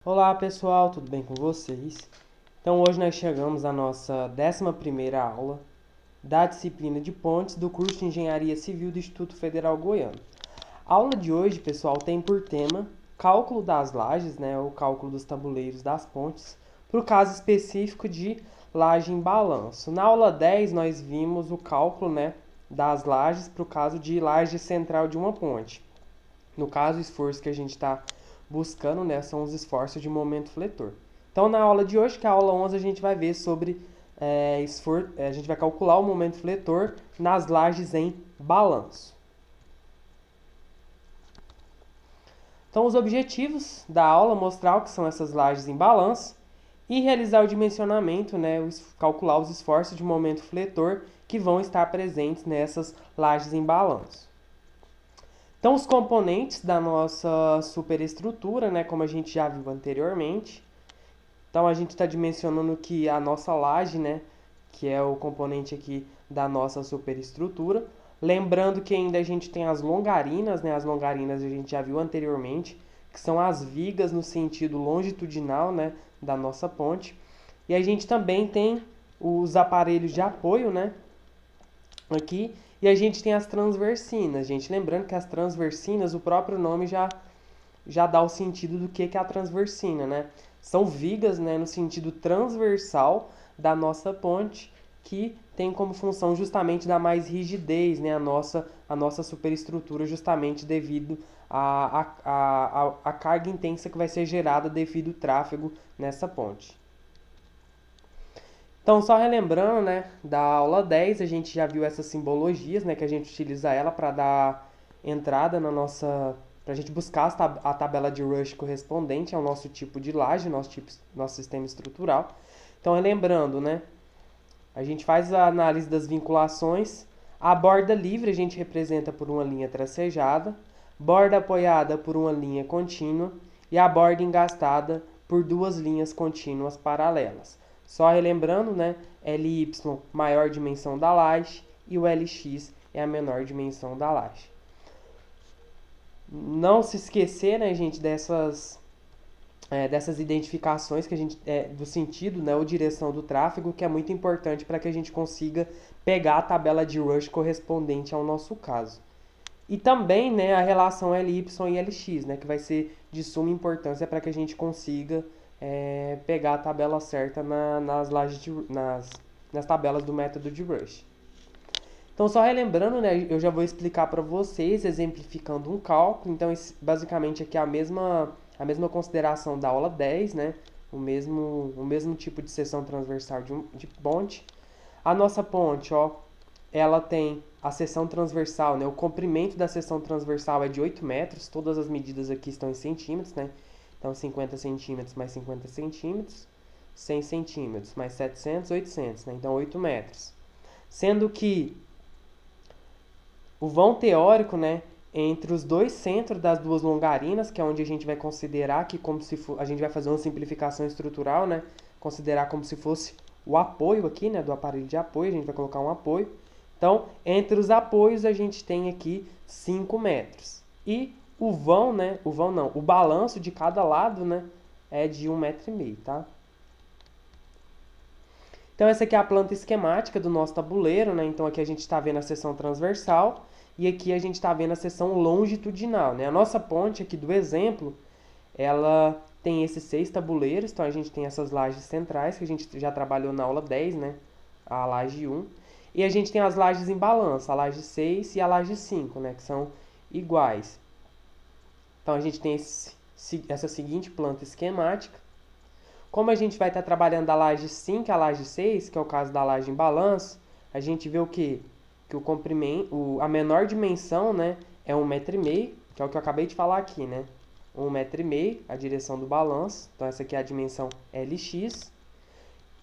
Olá pessoal, tudo bem com vocês? Então hoje nós chegamos à nossa 11ª aula da disciplina de pontes do curso de Engenharia Civil do Instituto Federal Goiano. A aula de hoje, pessoal, tem por tema cálculo das lajes, o cálculo dos tabuleiros das pontes, para o caso específico de laje em balanço. Na aula 10 nós vimos o cálculo, das lajes para o caso de laje central de uma ponte. No caso, o esforço que a gente está buscando, são os esforços de momento fletor. Então, na aula de hoje, que é a aula 11, a gente vai ver sobre a gente vai calcular o momento fletor nas lajes em balanço. Então, os objetivos da aula mostrar o que são essas lajes em balanço e realizar o dimensionamento, calcular os esforços de momento fletor que vão estar presentes nessas lajes em balanço. Então, os componentes da nossa superestrutura, como a gente já viu anteriormente. Então, a gente está dimensionando que a nossa laje, que é o componente aqui da nossa superestrutura. Lembrando que ainda a gente tem as longarinas, as longarinas a gente já viu anteriormente, que são as vigas no sentido longitudinal, da nossa ponte. E a gente também tem os aparelhos de apoio, aqui. E a gente tem as transversinas, gente. Lembrando que as transversinas, o próprio nome já dá o sentido do que é a transversina, São vigas, no sentido transversal da nossa ponte, que tem como função justamente dar mais rigidez, a nossa superestrutura, justamente devido à carga intensa que vai ser gerada devido ao tráfego nessa ponte. Então, só relembrando, da aula 10, a gente já viu essas simbologias, que a gente utiliza ela para dar entrada na nossa... para a gente buscar a tabela de Rush correspondente ao nosso tipo de laje, nosso sistema estrutural. Então, relembrando, a gente faz a análise das vinculações. A borda livre a gente representa por uma linha tracejada, borda apoiada por uma linha contínua e a borda engastada por duas linhas contínuas paralelas. Só relembrando, LY maior dimensão da laje e o LX é a menor dimensão da laje. Não se esquecer, gente, dessas identificações que a gente do sentido, ou direção do tráfego, que é muito importante para que a gente consiga pegar a tabela de Rush correspondente ao nosso caso. E também, a relação LY e LX, que vai ser de suma importância para que a gente consiga pegar a tabela certa nas tabelas do método de Rush. Então, só relembrando, eu já vou explicar para vocês, exemplificando um cálculo. Então, basicamente aqui é a mesma consideração da aula 10, o mesmo tipo de seção transversal de ponte. A nossa ponte, ela tem a seção transversal, o comprimento da seção transversal é de 8 metros, todas as medidas aqui estão em centímetros, Então, 50 centímetros mais 50 centímetros, 100 centímetros mais 700, 800, Então, 8 metros. Sendo que o vão teórico, entre os dois centros das duas longarinas, que é onde a gente vai considerar que a gente vai fazer uma simplificação estrutural, considerar como se fosse o apoio aqui, do aparelho de apoio, a gente vai colocar um apoio. Então, entre os apoios a gente tem aqui 5 metros. E o vão, o balanço de cada lado, é de 1,5 metro, tá? Então, essa aqui é a planta esquemática do nosso tabuleiro, Então, aqui a gente está vendo a seção transversal e aqui a gente está vendo a seção longitudinal, A nossa ponte aqui do exemplo, ela tem esses 6 tabuleiros, então a gente tem essas lajes centrais, que a gente já trabalhou na aula 10, A laje 1. E a gente tem as lajes em balanço, a laje 6 e a laje 5, que são iguais. Então, a gente tem essa seguinte planta esquemática. Como a gente vai estar trabalhando da laje 5 à laje 6, que é o caso da laje em balanço, a gente vê o quê? Que o comprimento, a menor dimensão, é 1,5 metro, que é o que eu acabei de falar aqui, 1,5 metro, a direção do balanço. Então, essa aqui é a dimensão LX.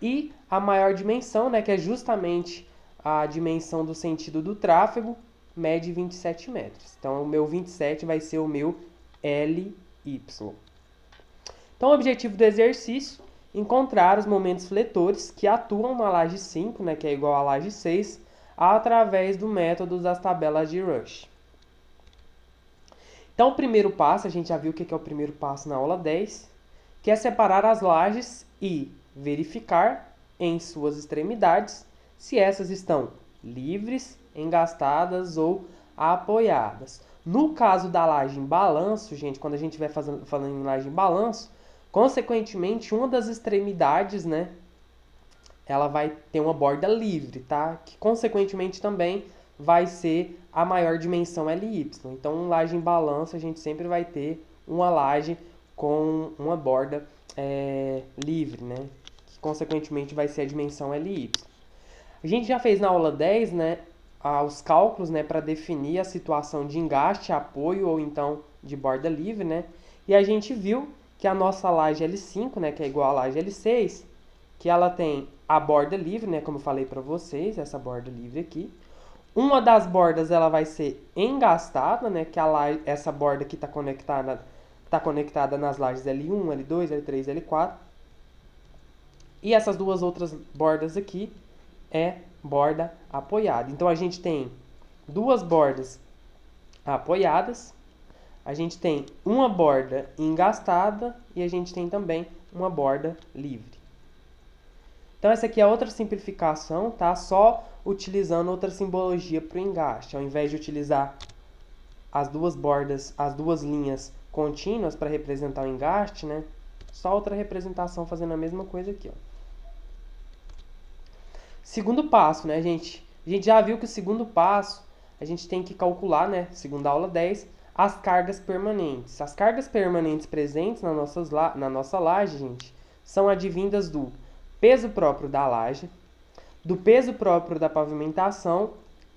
E a maior dimensão, que é justamente a dimensão do sentido do tráfego, mede 27 metros. Então, o meu 27 vai ser o meu LY. Então, o objetivo do exercício é encontrar os momentos fletores que atuam na laje 5, que é igual à laje 6, através do método das tabelas de Rush. Então, o primeiro passo, a gente já viu o que é o primeiro passo na aula 10, que é separar as lajes e verificar em suas extremidades se essas estão livres, engastadas ou apoiadas. No caso da laje em balanço, gente, quando a gente vai falando em laje em balanço, consequentemente, uma das extremidades, né, ela vai ter uma borda livre, tá? Que consequentemente também vai ser a maior dimensão LY. Então, laje em balanço, a gente sempre vai ter uma laje com uma borda livre, né? Que consequentemente vai ser a dimensão LY. A gente já fez na aula 10, né, os cálculos, né, para definir a situação de engaste, apoio ou então de borda livre, né? E a gente viu que a nossa laje L5, né, que é igual à laje L6, que ela tem a borda livre, né, como eu falei para vocês, essa borda livre aqui. Uma das bordas ela vai ser engastada, né, que essa borda aqui está conectada nas lajes L1, L2, L3, L4. E essas duas outras bordas aqui é borda apoiada. Então a gente tem duas bordas apoiadas, a gente tem uma borda engastada e a gente tem também uma borda livre. Então essa aqui é outra simplificação, tá? Só utilizando outra simbologia para o engaste. Ao invés de utilizar as duas bordas, as duas linhas contínuas para representar o engaste, né? Só outra representação fazendo a mesma coisa aqui, ó. Segundo passo, né, gente? A gente já viu que o segundo passo, a gente tem que calcular, né, segundo a aula 10, as cargas permanentes. As cargas permanentes presentes na nossa laje, gente, são advindas do peso próprio da laje, do peso próprio da pavimentação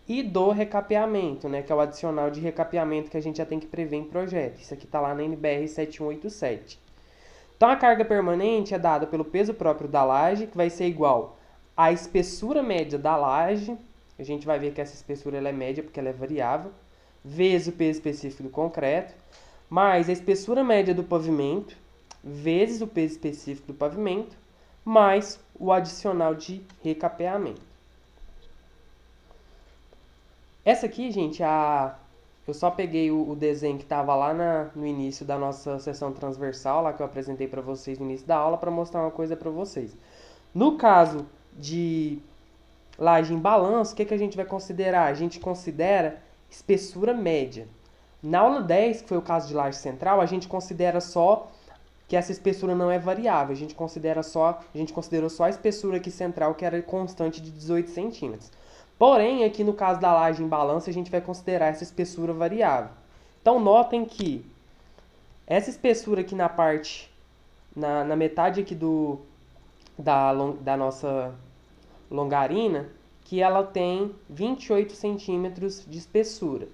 e do recapeamento, né, que é o adicional de recapeamento que a gente já tem que prever em projeto. Isso aqui está lá na NBR 7187. Então, a carga permanente é dada pelo peso próprio da laje, que vai ser igual à espessura média da laje. A gente vai ver que essa espessura ela é média porque ela é variável, vezes o peso específico do concreto, mais a espessura média do pavimento, vezes o peso específico do pavimento, mais o adicional de recapeamento. Essa aqui, gente, eu só peguei o desenho que estava lá no início da nossa sessão transversal, lá que eu apresentei para vocês no início da aula, para mostrar uma coisa para vocês. No caso de laje em balanço, o que a gente vai considerar? A gente considera espessura média. Na aula 10, que foi o caso de laje central, a gente considera só que essa espessura não é variável. A gente considerou só a espessura aqui central, que era constante de 18 centímetros. Porém, aqui no caso da laje em balanço, a gente vai considerar essa espessura variável. Então, notem que essa espessura aqui na parte, na metade aqui da nossa longarina, que ela tem 28 centímetros de espessura.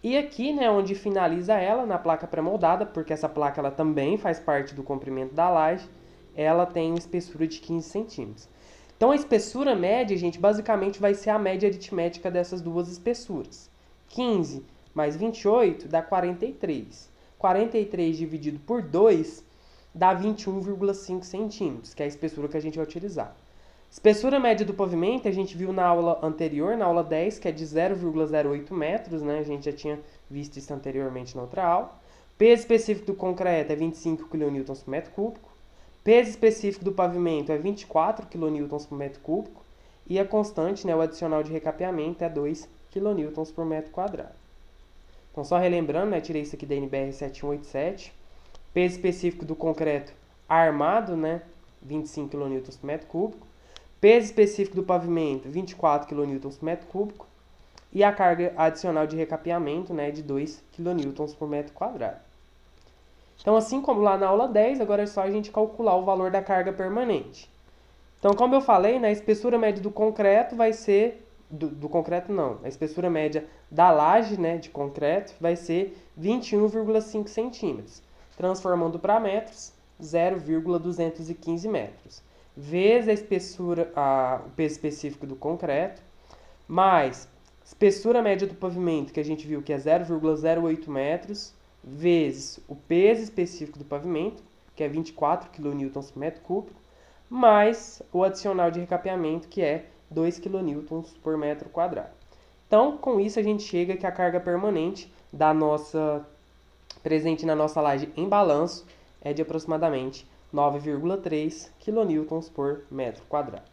E aqui, né, onde finaliza ela, na placa pré-moldada, porque essa placa ela também faz parte do comprimento da laje, ela tem uma espessura de 15 centímetros. Então, a espessura média, gente, basicamente vai ser a média aritmética dessas duas espessuras. 15 mais 28 dá 43. 43 dividido por 2 dá 21,5 centímetros, que é a espessura que a gente vai utilizar. Espessura média do pavimento, a gente viu na aula anterior, na aula 10, que é de 0,08 metros, né? A gente já tinha visto isso anteriormente na outra aula. Peso específico do concreto é 25 kN por metro cúbico. Peso específico do pavimento é 24 kN por metro cúbico. E a constante, né, o adicional de recapeamento, é 2 kN por metro quadrado. Então, só relembrando, né, tirei isso aqui da NBR 7187. Peso específico do concreto armado, né, 25 kN por metro cúbico. Peso específico do pavimento, 24 kN por metro cúbico. E a carga adicional de recapeamento, né, de 2 kN por metro quadrado. Então, assim como lá na aula 10, agora é só a gente calcular o valor da carga permanente. Então, como eu falei, né, a espessura média do concreto vai ser... Do concreto não, a espessura média da laje, né, de concreto vai ser 21,5 centímetros. Transformando para metros, 0,215 metros. Vezes a espessura, o peso específico do concreto, mais espessura média do pavimento, que a gente viu que é 0,08 metros, vezes o peso específico do pavimento, que é 24 kN por metro cúbico, mais o adicional de recapeamento, que é 2 kN por metro quadrado. Então, com isso, a gente chega que a carga permanente presente na nossa laje em balanço é de aproximadamente 9,3 kN por metro quadrado.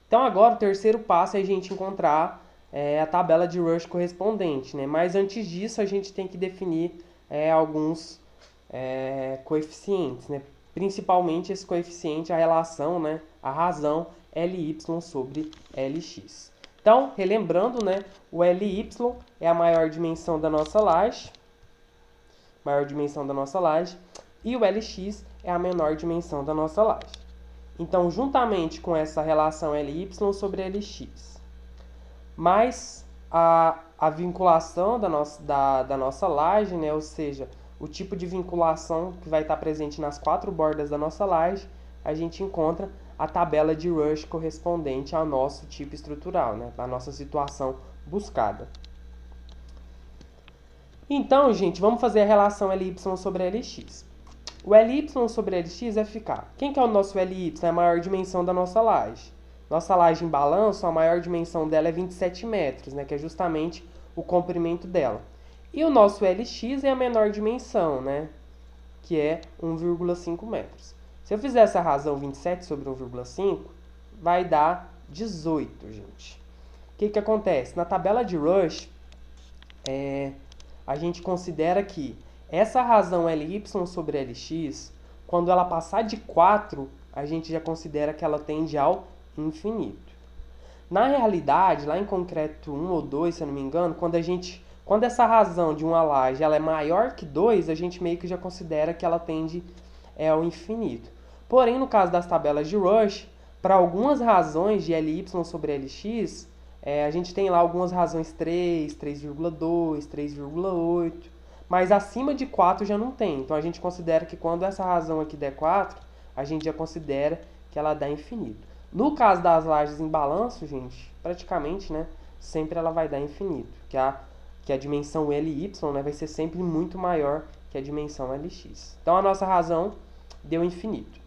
Então agora o terceiro passo é a gente encontrar a tabela de Rush correspondente, né? Mas antes disso a gente tem que definir alguns coeficientes, né? Principalmente esse coeficiente, a relação, né? A razão LY sobre LX. Então, relembrando, né? O LY é a maior dimensão da nossa laje, e o LX é a menor dimensão da nossa laje. Então, juntamente com essa relação LY sobre LX, mais a vinculação da nossa laje, né? Ou seja, o tipo de vinculação que vai estar presente nas 4 bordas da nossa laje, a gente encontra a tabela de Rush correspondente ao nosso tipo estrutural, né? A nossa situação buscada. Então, gente, vamos fazer a relação LY sobre LX. O LY sobre LX vai ficar. Quem que é o nosso LY? É a maior dimensão da nossa laje. Nossa laje em balanço, a maior dimensão dela é 27 metros, né? Que é justamente o comprimento dela. E o nosso LX é a menor dimensão, né? Que é 1,5 metros. Se eu fizer essa razão 27 sobre 1,5, vai dar 18, gente. O que acontece? Na tabela de Rush, a gente considera que essa razão LY sobre LX, quando ela passar de 4, a gente já considera que ela tende ao infinito. Na realidade, lá em concreto 1 ou 2, se eu não me engano, quando essa razão de uma laje ela é maior que 2, a gente meio que já considera que ela tende ao infinito. Porém, no caso das tabelas de Rush, para algumas razões de LY sobre LX, a gente tem lá algumas razões 3, 3,2, 3,8, mas acima de 4 já não tem. Então a gente considera que quando essa razão aqui der 4, a gente já considera que ela dá infinito. No caso das lajes em balanço, gente, praticamente, né, sempre ela vai dar infinito, que a dimensão LY, né, vai ser sempre muito maior que a dimensão LX. Então a nossa razão deu infinito.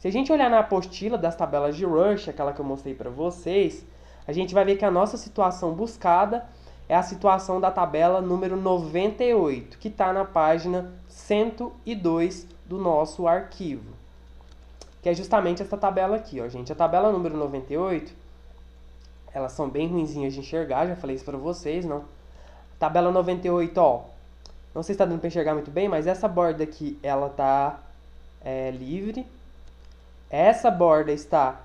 Se a gente olhar na apostila das tabelas de Rush, aquela que eu mostrei para vocês, a gente vai ver que a nossa situação buscada é a situação da tabela número 98, que está na página 102 do nosso arquivo. Que é justamente essa tabela aqui, ó, gente. A tabela número 98, elas são bem ruinzinhas de enxergar, já falei isso para vocês, não? Tabela 98, ó, não sei se está dando para enxergar muito bem, mas essa borda aqui, ela está livre. Essa borda está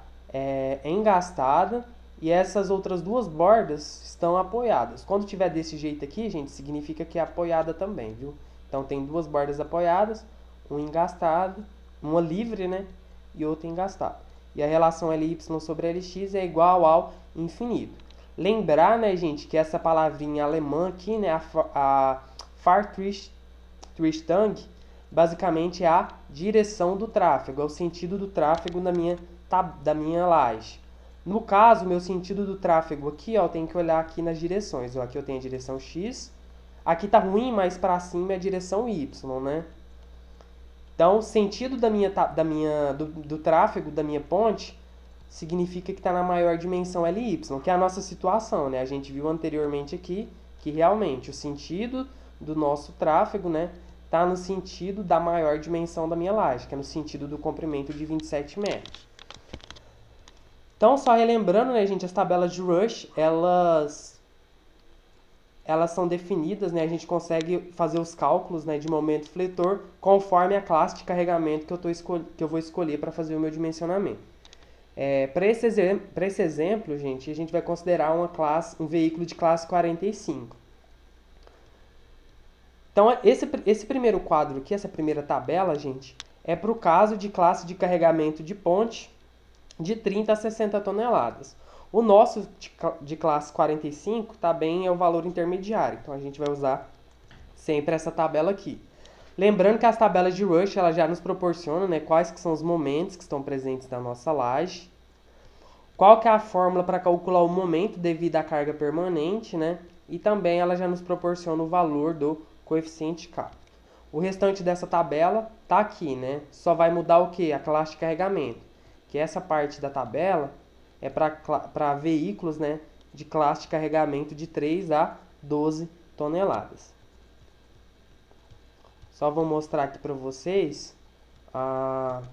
engastada e essas outras duas bordas estão apoiadas. Quando tiver desse jeito aqui, gente, significa que é apoiada também, viu? Então tem duas bordas apoiadas, uma engastada, uma livre, né? E outra engastada. E a relação LY sobre LX é igual ao infinito. Lembrar, né, gente, que essa palavrinha alemã aqui, né, a Fahrtrichtung, basicamente é a direção do tráfego, é o sentido do tráfego da minha laje. No caso, o meu sentido do tráfego aqui, ó, eu tenho que olhar aqui nas direções. Ó, aqui eu tenho a direção X. Aqui tá ruim, mas para cima é a direção Y, né? Então, o sentido do tráfego da minha ponte significa que está na maior dimensão LY, que é a nossa situação, né? A gente viu anteriormente aqui que realmente o sentido do nosso tráfego, né, está no sentido da maior dimensão da minha laje, que é no sentido do comprimento de 27 metros. Então, só relembrando, né, gente, as tabelas de Rush, elas são definidas, né, a gente consegue fazer os cálculos, né, de momento fletor conforme a classe de carregamento que eu vou escolher para fazer o meu dimensionamento. Para esse exemplo, gente, a gente vai considerar um veículo de classe 45. Então, esse primeiro quadro aqui, essa primeira tabela, gente, é para o caso de classe de carregamento de ponte de 30 a 60 toneladas. O nosso de classe 45 também é o valor intermediário, então a gente vai usar sempre essa tabela aqui. Lembrando que as tabelas de Rush ela já nos proporcionam, né, quais que são os momentos que estão presentes na nossa laje, qual que é a fórmula para calcular o momento devido à carga permanente, né, e também ela já nos proporciona o valor do coeficiente K. O restante dessa tabela está aqui, né? Só vai mudar o que? A classe de carregamento. Que essa parte da tabela é para veículos, né, de classe de carregamento de 3 a 12 toneladas. Só vou mostrar aqui para vocês a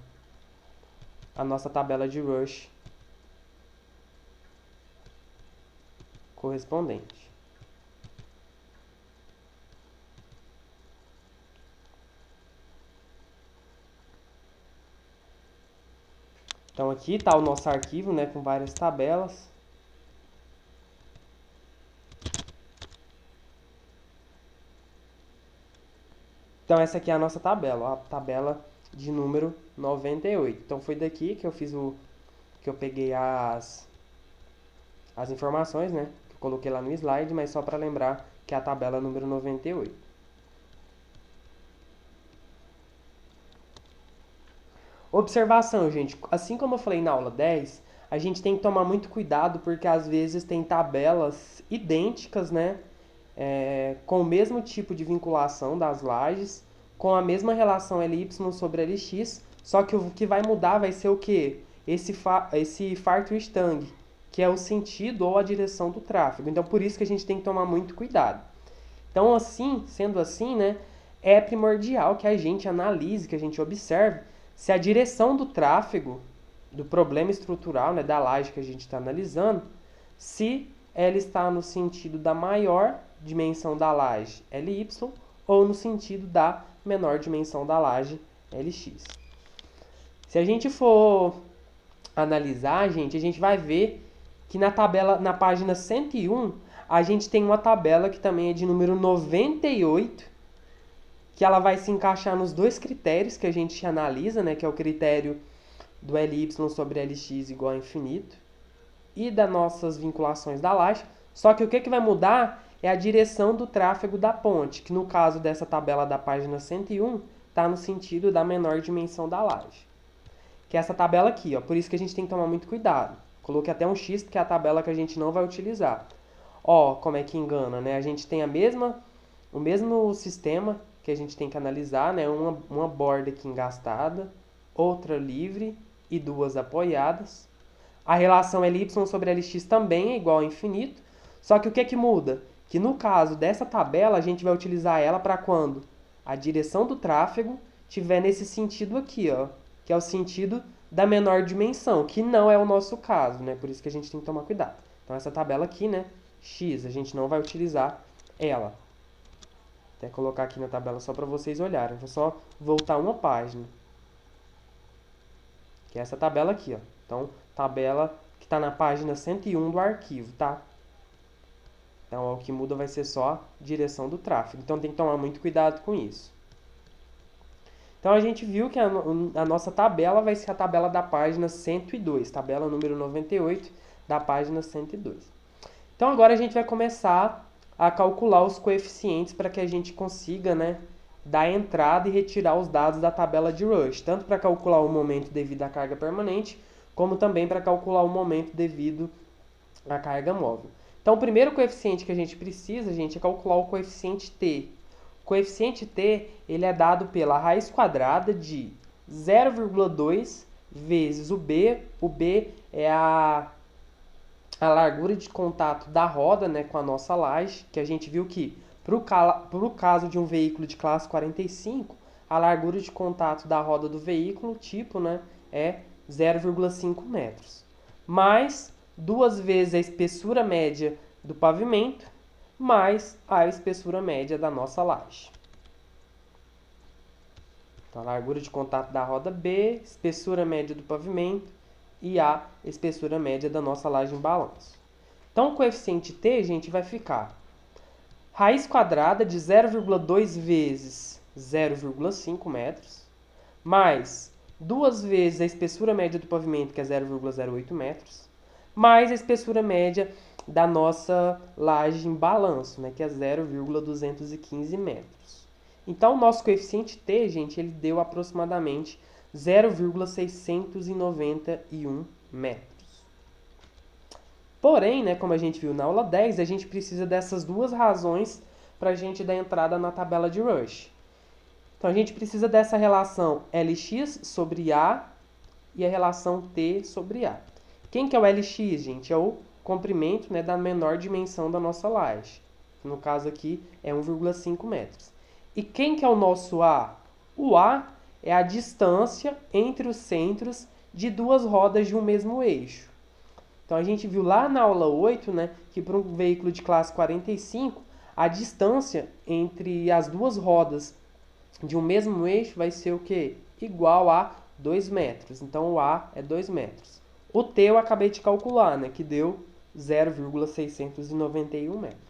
nossa tabela de Rush correspondente. Então aqui está o nosso arquivo, né, com várias tabelas. Então essa aqui é a nossa tabela, ó, a tabela de número 98. Então foi daqui que eu fiz que eu peguei as informações, né, que eu coloquei lá no slide, mas só para lembrar que é a tabela número 98. Observação, gente. Assim como eu falei na aula 10, a gente tem que tomar muito cuidado porque às vezes tem tabelas idênticas, né? Com o mesmo tipo de vinculação das lajes, com a mesma relação LY sobre LX, só que o que vai mudar vai ser o quê? Esse Fahrtrichtung, que é o sentido ou a direção do tráfego. Então, por isso que a gente tem que tomar muito cuidado. Então, assim, sendo assim, né, é primordial que a gente analise, que a gente observe se a direção do tráfego, do problema estrutural, né, da laje que a gente está analisando, se ela está no sentido da maior dimensão da laje LY ou no sentido da menor dimensão da laje LX. Se a gente for analisar, gente, a gente vai ver que na página 101, a gente tem uma tabela que também é de número 98, que ela vai se encaixar nos dois critérios que a gente analisa, né, que é o critério do LY sobre LX igual a infinito e das nossas vinculações da laje. Só que o que vai mudar é a direção do tráfego da ponte, que no caso dessa tabela da página 101, está no sentido da menor dimensão da laje. Que é essa tabela aqui, ó. Por isso que a gente tem que tomar muito cuidado. Coloquei até um X, que é a tabela que a gente não vai utilizar. Ó, como é que engana, né? A gente tem o mesmo sistema que a gente tem que analisar, né? Uma borda aqui engastada, outra livre e duas apoiadas. A relação LY sobre LX também é igual a infinito, só que o que muda? Que no caso dessa tabela, a gente vai utilizar ela para quando a direção do tráfego estiver nesse sentido aqui, ó, que é o sentido da menor dimensão, que não é o nosso caso, né? Por isso que a gente tem que tomar cuidado. Então essa tabela aqui, né, X, a gente não vai utilizar ela. Até colocar aqui na tabela só para vocês olharem. Vou só voltar uma página. Que é essa tabela aqui, ó. Então, tabela que está na página 101 do arquivo, tá? Então, ó, o que muda vai ser só a direção do tráfego. Então, tem que tomar muito cuidado com isso. Então, a gente viu que a nossa tabela vai ser a tabela da página 102. Tabela número 98 da página 102. Então, agora a gente vai começar a calcular os coeficientes para que a gente consiga, né, dar entrada e retirar os dados da tabela de Rush, tanto para calcular o momento devido à carga permanente, como também para calcular o momento devido à carga móvel. Então, o primeiro coeficiente que a gente precisa, gente, é calcular o coeficiente T. O coeficiente T, ele é dado pela raiz quadrada de 0,2 vezes o B. O B é a largura de contato da roda, né, com a nossa laje, que a gente viu que, para o caso de um veículo de classe 45, a largura de contato da roda do veículo, tipo, né, é 0,5 metros. Mais 2 vezes a espessura média do pavimento, mais a espessura média da nossa laje. Então, a largura de contato da roda B, espessura média do pavimento, e a espessura média da nossa laje em balanço. Então, o coeficiente T, gente, vai ficar raiz quadrada de 0,2 vezes 0,5 metros, mais 2 vezes a espessura média do pavimento, que é 0,08 metros, mais a espessura média da nossa laje em balanço, né, que é 0,215 metros. Então, o nosso coeficiente T, gente, ele deu aproximadamente 0,691 metros. Porém, né, como a gente viu na aula 10, a gente precisa dessas duas razões para a gente dar entrada na tabela de Rush. Então, a gente precisa dessa relação Lx sobre A e a relação T sobre A. Quem que é o Lx, gente? É o comprimento, né, da menor dimensão da nossa laje. No caso aqui é 1,5 metros. E quem que é o nosso A? O A é a distância entre os centros de duas rodas de um mesmo eixo. Então, a gente viu lá na aula 8, né, que para um veículo de classe 45, a distância entre as duas rodas de um mesmo eixo vai ser o quê? Igual a 2 metros. Então, o A é 2 metros. O T eu acabei de calcular, né, que deu 0,691 metros.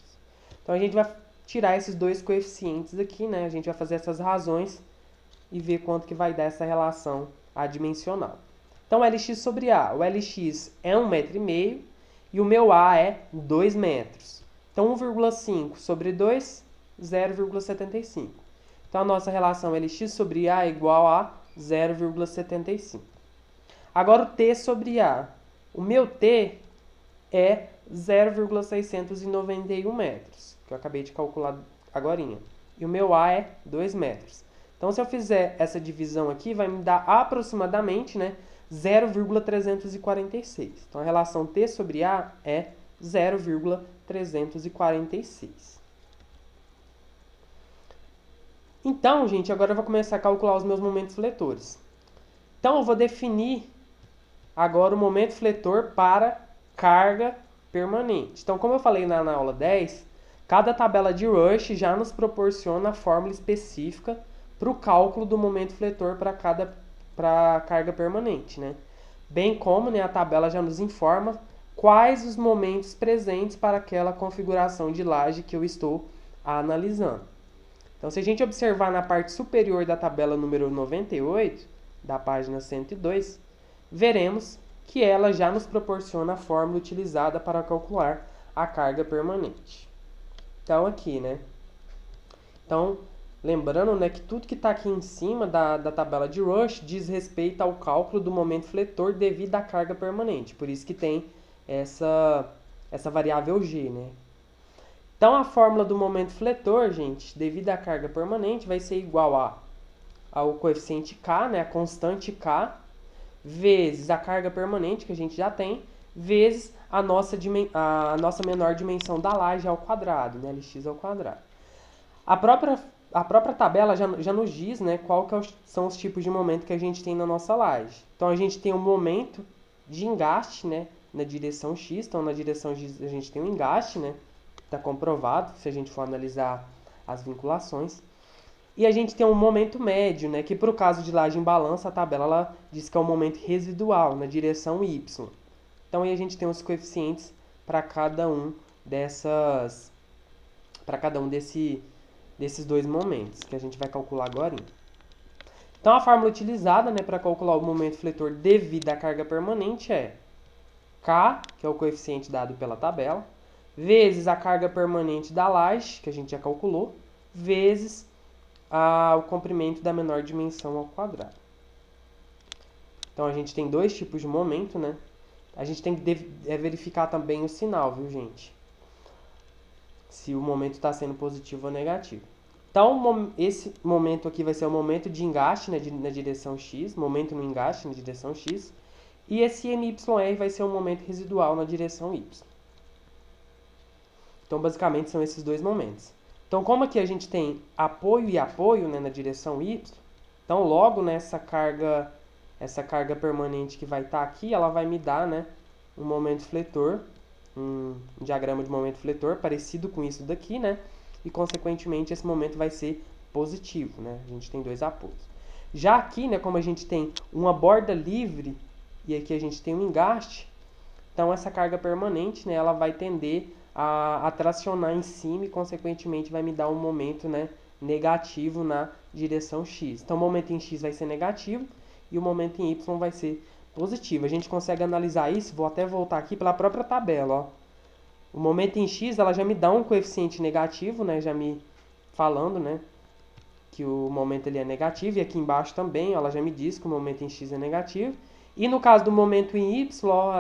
Então, a gente vai tirar esses dois coeficientes aqui, né? A gente vai fazer essas razões e ver quanto que vai dar essa relação adimensional. Então, Lx sobre A. O Lx é 1,5 metro e o meu A é 2 metros. Então, 1,5 sobre 2, 0,75. Então, a nossa relação Lx sobre A é igual a 0,75. Agora, o T sobre A. O meu T é 0,691 metros, que eu acabei de calcular agorinha. E o meu A é 2 metros. Então, se eu fizer essa divisão aqui, vai me dar aproximadamente, né, 0,346. Então, a relação T sobre A é 0,346. Então, gente, agora eu vou começar a calcular os meus momentos fletores. Então, eu vou definir agora o momento fletor para carga permanente. Então, como eu falei na aula 10, cada tabela de Rush já nos proporciona a fórmula específica para o cálculo do momento fletor para carga permanente, né? Bem como, né, a tabela já nos informa quais os momentos presentes para aquela configuração de laje que eu estou analisando. Então, se a gente observar na parte superior da tabela número 98, da página 102, veremos que ela já nos proporciona a fórmula utilizada para calcular a carga permanente. Então, aqui, né? Então, lembrando, né, que tudo que está aqui em cima da tabela de Rush diz respeito ao cálculo do momento fletor devido à carga permanente. Por isso que tem essa variável G, né? Então, a fórmula do momento fletor, gente, devido à carga permanente, vai ser igual ao coeficiente K, né, a constante K, vezes a carga permanente, que a gente já tem, vezes a nossa menor dimensão da laje ao quadrado, né, Lx ao quadrado. A própria tabela já nos diz, né, qual que são os tipos de momento que a gente tem na nossa laje. Então, a gente tem um momento de engaste, né, na direção X. Então, na direção X a gente tem um engaste, né, está comprovado, se a gente for analisar as vinculações. E a gente tem um momento médio, né, que para o caso de laje em balança, a tabela ela diz que é um momento residual, na direção Y. Então, aí a gente tem os coeficientes para cada um desses dois momentos, que a gente vai calcular agora. Então, a fórmula utilizada, né, para calcular o momento fletor devido à carga permanente é K, que é o coeficiente dado pela tabela, vezes a carga permanente da laje, que a gente já calculou, vezes o comprimento da menor dimensão ao quadrado. Então, a gente tem dois tipos de momento, né? A gente tem que verificar também o sinal, viu, gente? Se o momento está sendo positivo ou negativo. Então, esse momento aqui vai ser o momento de engaste, né, na direção X, momento no engaste na direção X, e esse MYR vai ser o momento residual na direção Y. Então, basicamente, são esses dois momentos. Então, como aqui a gente tem apoio e apoio, né, na direção Y, então, logo, né, essa carga permanente que vai estar aqui, ela vai me dar, né, um momento fletor, um diagrama de momento fletor parecido com isso daqui, né, e, consequentemente, esse momento vai ser positivo, né, a gente tem dois apoios. Já aqui, né, como a gente tem uma borda livre e aqui a gente tem um engaste, então, essa carga permanente, né, ela vai tender a tracionar em cima e, consequentemente, vai me dar um momento, né, negativo na direção X. Então, o momento em X vai ser negativo e o momento em Y vai ser positivo. A gente consegue analisar isso, vou até voltar aqui pela própria tabela. Ó. O momento em X ela já me dá um coeficiente negativo, né, já me falando, né, que o momento ele é negativo. E aqui embaixo também, ó, ela já me diz que o momento em X é negativo. E no caso do momento em Y,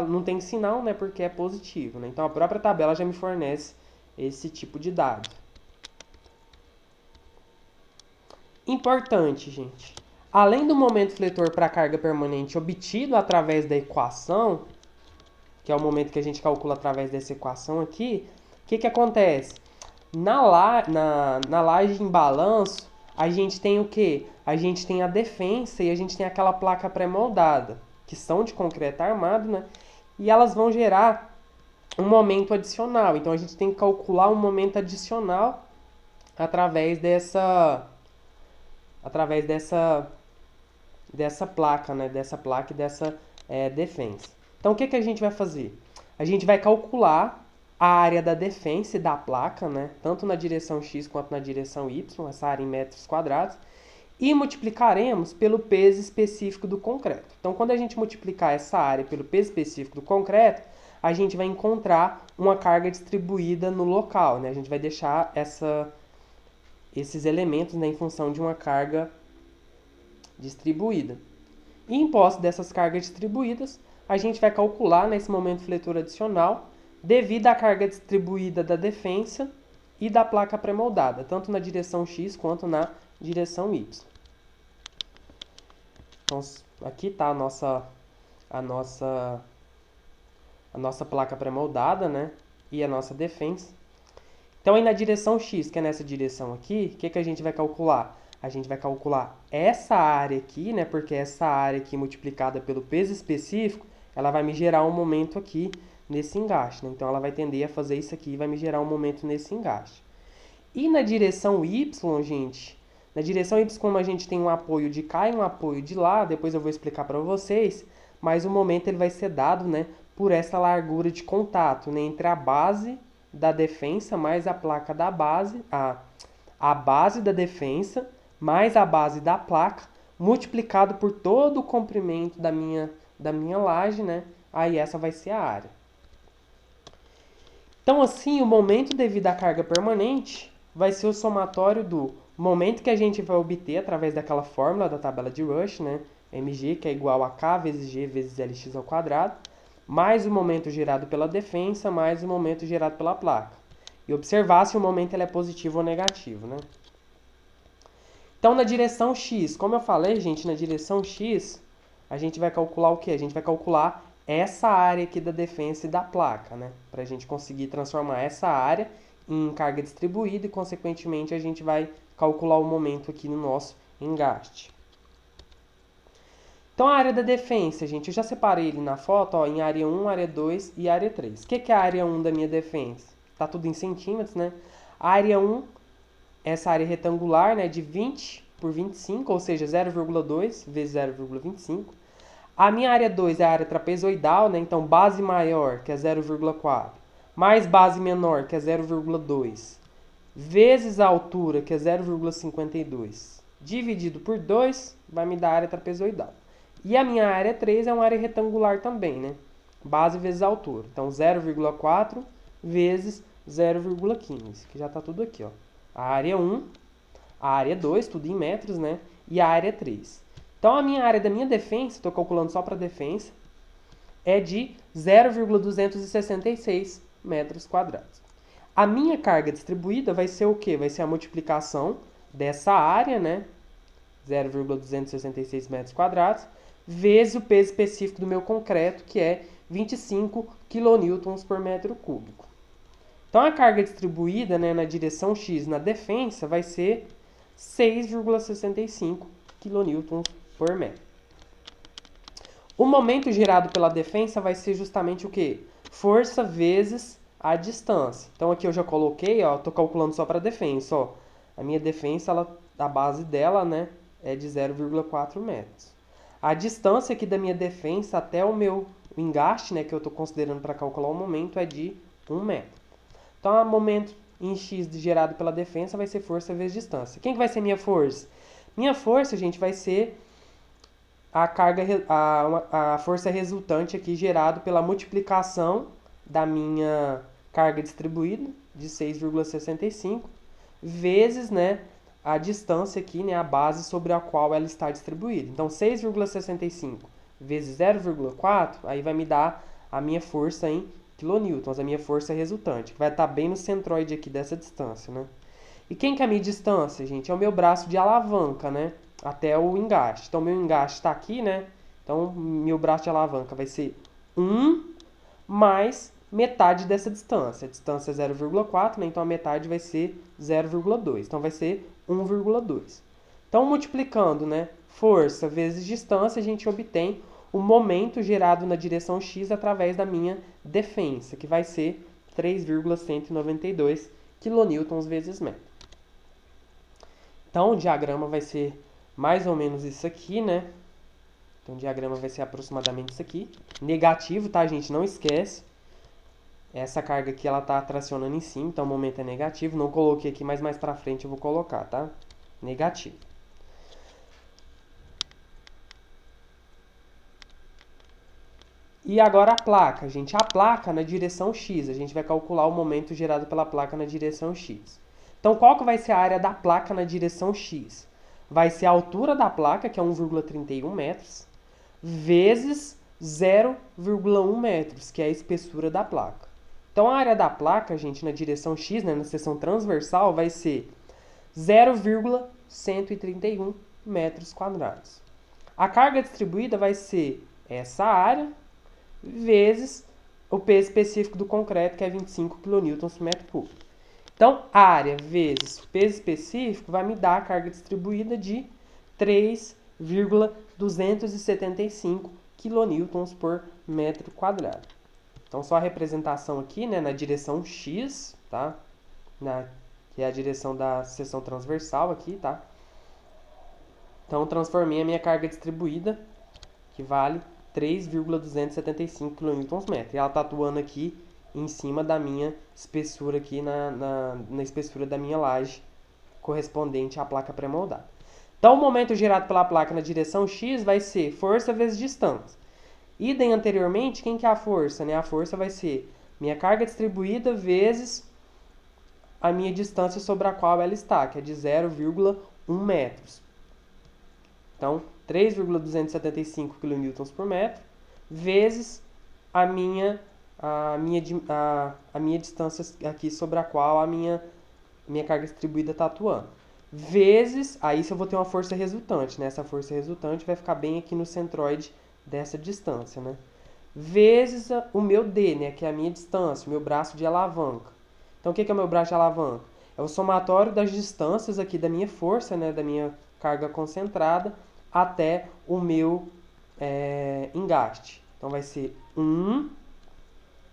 não tem sinal, né, porque é positivo. Né? Então, a própria tabela já me fornece esse tipo de dado. Importante, gente. Além do momento fletor para carga permanente obtido através da equação, que é o momento que a gente calcula através dessa equação aqui, o que acontece? Na laje em balanço, a gente tem o quê? A gente tem a defensa e a gente tem aquela placa pré-moldada, que são de concreto armado, né? E elas vão gerar um momento adicional. Então a gente tem que calcular um momento adicional através dessa placa, né? Dessa placa e dessa defensa. Então o que a gente vai fazer? A gente vai calcular a área da defensa da placa, né? Tanto na direção x quanto na direção y, essa área em metros quadrados, e multiplicaremos pelo peso específico do concreto. Então, quando a gente multiplicar essa área pelo peso específico do concreto, a gente vai encontrar uma carga distribuída no local, né? A gente vai deixar esses elementos, né, em função de uma carga distribuída. E em posse dessas cargas distribuídas, a gente vai calcular nesse momento fletor adicional devido à carga distribuída da defensa e da placa pré-moldada, tanto na direção x quanto na direção y. Então, aqui está a nossa placa pré-moldada, né? E a nossa defensa. Então, aí na direção x, que é nessa direção aqui, o que a gente vai calcular? A gente vai calcular essa área aqui, né? Porque essa área aqui multiplicada pelo peso específico, ela vai me gerar um momento aqui nesse engaste, né? Então, ela vai tender a fazer isso aqui e vai me gerar um momento nesse engaste. E na direção y, gente, na direção y, como a gente tem um apoio de cá e um apoio de lá, depois eu vou explicar para vocês, mas o momento ele vai ser dado, né, por essa largura de contato, né, entre a base da defensa mais a placa da base, a base da defensa mais a base da placa, multiplicado por todo o comprimento da minha laje, né, aí essa vai ser a área. Então, assim, o momento devido à carga permanente vai ser o somatório do momento que a gente vai obter através daquela fórmula da tabela de Rush, né? mg, que é igual a k vezes g vezes lx ao quadrado, mais o momento gerado pela defensa, mais o momento gerado pela placa. E observar se o momento ele é positivo ou negativo, né? Então, na direção x, como eu falei, gente, na direção x, a gente vai calcular o quê? A gente vai calcular essa área aqui da defensa e da placa, né? Para a gente conseguir transformar essa área em carga distribuída e, consequentemente, a gente vai calcular o momento aqui no nosso engaste. Então, a área da defensa, gente, eu já separei ele na foto, ó, em área 1, área 2 e área 3. O que é a área 1 da minha defensa? Tá tudo em centímetros, né? A área 1, essa área retangular, né, de 20 por 25, ou seja, 0,2 vezes 0,25. A minha área 2 é a área trapezoidal, né? Então base maior, que é 0,4, mais base menor, que é 0,2, vezes a altura, que é 0,52, dividido por 2, vai me dar a área trapezoidal. E a minha área 3 é uma área retangular também, né? Base vezes a altura. Então 0,4 vezes 0,15, que já está tudo aqui, ó. A área 1, a área 2, tudo em metros, né? E a área 3. Então, a minha área da minha defensa, estou calculando só para defensa, é de 0,266 metros quadrados. A minha carga distribuída vai ser o quê? Vai ser a multiplicação dessa área, né? 0,266 metros quadrados, vezes o peso específico do meu concreto, que é 25 kN por metro cúbico. Então, a carga distribuída, né, na direção x na defensa vai ser 6,65 kN por metro. O momento gerado pela defensa vai ser justamente o quê? Força vezes a distância. Então, aqui eu já coloquei, ó, estou calculando só para a defensa. Ó. A minha defensa, a base dela, né, é de 0,4 metros. A distância aqui da minha defensa até o meu engaste, né, que eu estou considerando para calcular o momento, é de 1 metro. Então, o momento em x gerado pela defensa vai ser força vezes distância. Quem que vai ser minha força? Minha força, gente, vai ser a força resultante aqui gerado pela multiplicação da minha carga distribuída de 6,65 vezes, né, a distância aqui, né, a base sobre a qual ela está distribuída. Então, 6,65 vezes 0,4, aí vai me dar a minha força em kilonewtons, a minha força resultante, que vai estar bem no centroide aqui dessa distância, né? E quem que é a minha distância, gente? É o meu braço de alavanca, né? Até o engaste. Então, meu engaste está aqui, né? Então, meu braço de alavanca vai ser 1 mais metade dessa distância. A distância é 0,4, né? Então, a metade vai ser 0,2. Então, vai ser 1,2. Então, multiplicando, né, força vezes distância, a gente obtém o momento gerado na direção x através da minha defensa, que vai ser 3,192 kN vezes metro. Então, o diagrama vai ser mais ou menos isso aqui, né? Então, o diagrama vai ser aproximadamente isso aqui. Negativo, tá, gente? Não esquece. Essa carga aqui, ela tá tracionando em cima, então o momento é negativo. Não coloquei aqui, mas mais pra frente eu vou colocar, tá? Negativo. E agora a placa, gente. A placa na direção x. A gente vai calcular o momento gerado pela placa na direção x. Então, qual que vai ser a área da placa na direção x? Vai ser a altura da placa, que é 1,31 metros, vezes 0,1 metros, que é a espessura da placa. Então, a área da placa, gente, na direção x, né, na seção transversal, vai ser 0,131 metros quadrados. A carga distribuída vai ser essa área vezes o peso específico do concreto, que é 25 kN por metro cúbico. Então, área vezes o peso específico vai me dar a carga distribuída de 3,275 kN por metro quadrado. Então, só a representação aqui, né, na direção x, tá? Que é a direção da seção transversal aqui, tá? Então, transformei a minha carga distribuída, que vale 3,275 kN por metro. E ela está atuando aqui em cima da minha espessura aqui, na espessura da minha laje, correspondente à placa pré-moldada. Então, o momento gerado pela placa na direção x vai ser força vezes distância. Idem anteriormente, quem que é a força? Né? A força vai ser minha carga distribuída vezes a minha distância sobre a qual ela está, que é de 0,1 metros. Então, 3,275 kN por metro, vezes a minha distância aqui sobre a qual a minha carga distribuída está atuando. Vezes, aí se eu vou ter uma força resultante, né? Essa força resultante vai ficar bem aqui no centroide dessa distância, né? Vezes o meu D, né? Que é a minha distância, o meu braço de alavanca. Então, o que é o meu braço de alavanca? É o somatório das distâncias aqui da minha força, né? Da minha carga concentrada, até o meu engaste. Então, vai ser 1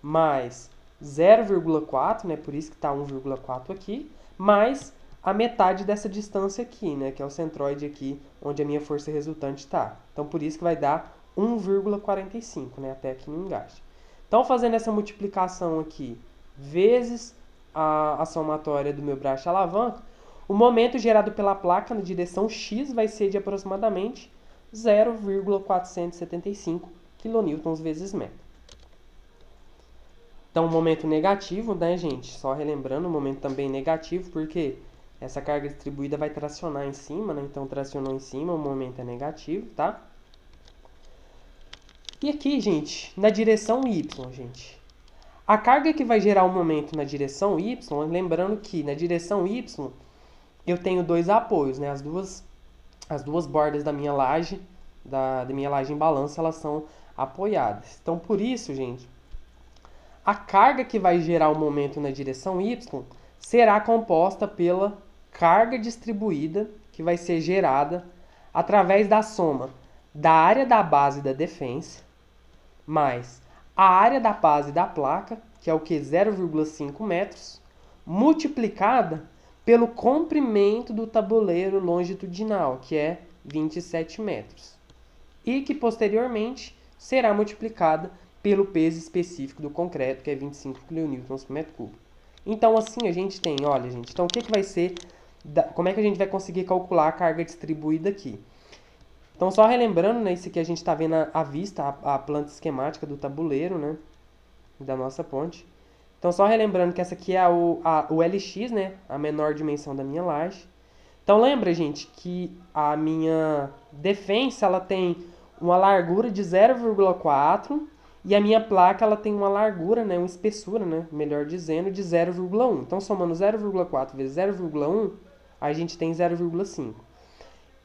mais 0,4, né? Por isso que está 1,4 aqui, mais a metade dessa distância aqui, né? Que é o centroide aqui, onde a minha força resultante está. Então, por isso que vai dar 1,45, né? Até aqui no engaste. Então, fazendo essa multiplicação aqui, vezes a somatória do meu braço de alavanca, o momento gerado pela placa na direção x vai ser de aproximadamente 0,475 kN vezes metro. Então, o momento negativo, né, gente? Só relembrando, o momento também negativo, porque essa carga distribuída vai tracionar em cima, né? Então, tracionou em cima, o momento é negativo, tá? E aqui, gente, na direção y, gente. A carga que vai gerar o momento na direção y, lembrando que na direção y eu tenho dois apoios, né? As duas bordas da minha laje, da minha laje em balanço, elas são apoiadas. Então, por isso, gente, a carga que vai gerar o momento na direção y será composta pela carga distribuída que vai ser gerada através da soma da área da base da defensa mais a área da base da placa, que é o que? 0,5 metros, multiplicada pelo comprimento do tabuleiro longitudinal, que é 27 metros. E que, posteriormente, será multiplicada pelo peso específico do concreto, que é 25 kN por metro cúbico. Então, assim, a gente tem, olha, gente, então o que vai ser, como é que a gente vai conseguir calcular a carga distribuída aqui? Então, só relembrando, né, isso aqui a gente está vendo à vista, a planta esquemática do tabuleiro, né, da nossa ponte. Então, só relembrando que essa aqui é o LX, né, a menor dimensão da minha laje. Então, lembra, gente, que a minha defensa, ela tem uma largura de 0,4 e a minha placa, ela tem uma largura, né, uma espessura, né, melhor dizendo, de 0,1. Então, somando 0,4 vezes 0,1, a gente tem 0,5.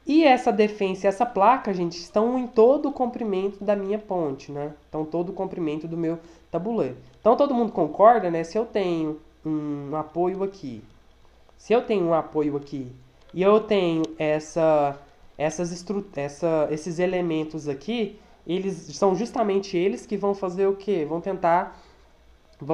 E essa defensa e essa placa, gente, estão em todo o comprimento da minha ponte, né? Então, todo o comprimento do meu tabuleiro. Então, todo mundo concorda, né? Se eu tenho um apoio aqui, e eu tenho esses elementos aqui, eles são justamente eles que vão fazer o quê? Vão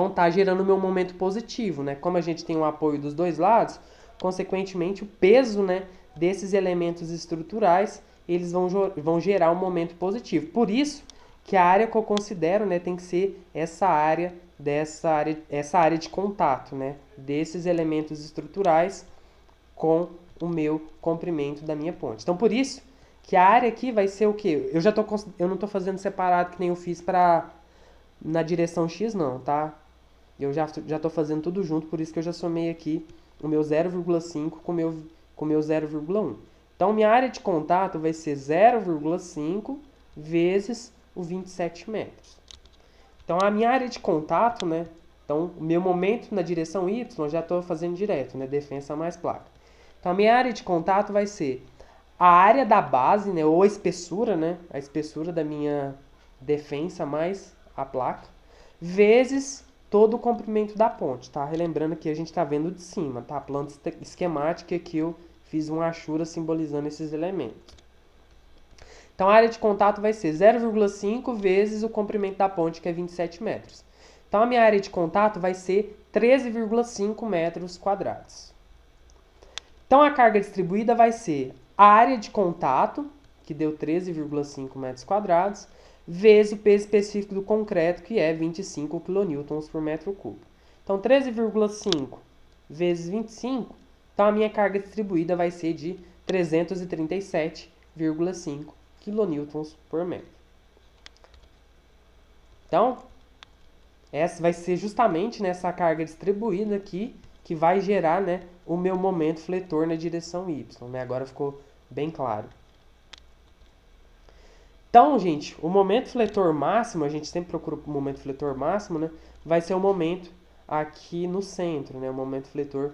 estar gerando o meu momento positivo, né? Como a gente tem o apoio dos dois lados, consequentemente o peso, né, desses elementos estruturais, eles vão gerar um momento positivo. Por isso que a área que eu considero, né, tem que ser essa área de contato, né, desses elementos estruturais com o meu comprimento da minha ponte. Então, por isso que a área aqui vai ser o quê? Eu não estou fazendo separado que nem eu fiz na direção X, não, tá? Eu já estou fazendo tudo junto, por isso que eu já somei aqui o meu 0,5 com o meu 0,1. Então, minha área de contato vai ser 0,5 vezes o 27 metros. Então, a minha área de contato, né? Então, o meu momento na direção Y, eu já estou fazendo direto, né? Defensa mais placa. Então, a minha área de contato vai ser a área da base, né? Ou a espessura, né? A espessura da minha defensa mais a placa, vezes todo o comprimento da ponte, tá? Relembrando que a gente está vendo de cima, tá? A planta esquemática que eu fiz uma achura simbolizando esses elementos. Então, a área de contato vai ser 0,5 vezes o comprimento da ponte, que é 27 metros. Então, a minha área de contato vai ser 13,5 metros quadrados. Então, a carga distribuída vai ser a área de contato, que deu 13,5 metros quadrados, vezes o peso específico do concreto, que é 25 kN por metro cubo. Então, 13,5 vezes 25, então a minha carga distribuída vai ser de 337,5 kN por metro. Então, essa vai ser justamente nessa carga distribuída aqui que vai gerar, né, o meu momento fletor na direção Y. Né? Agora ficou bem claro. Então, gente, o momento fletor máximo, a gente sempre procura o momento fletor máximo, né? Vai ser o momento aqui no centro, né? O momento fletor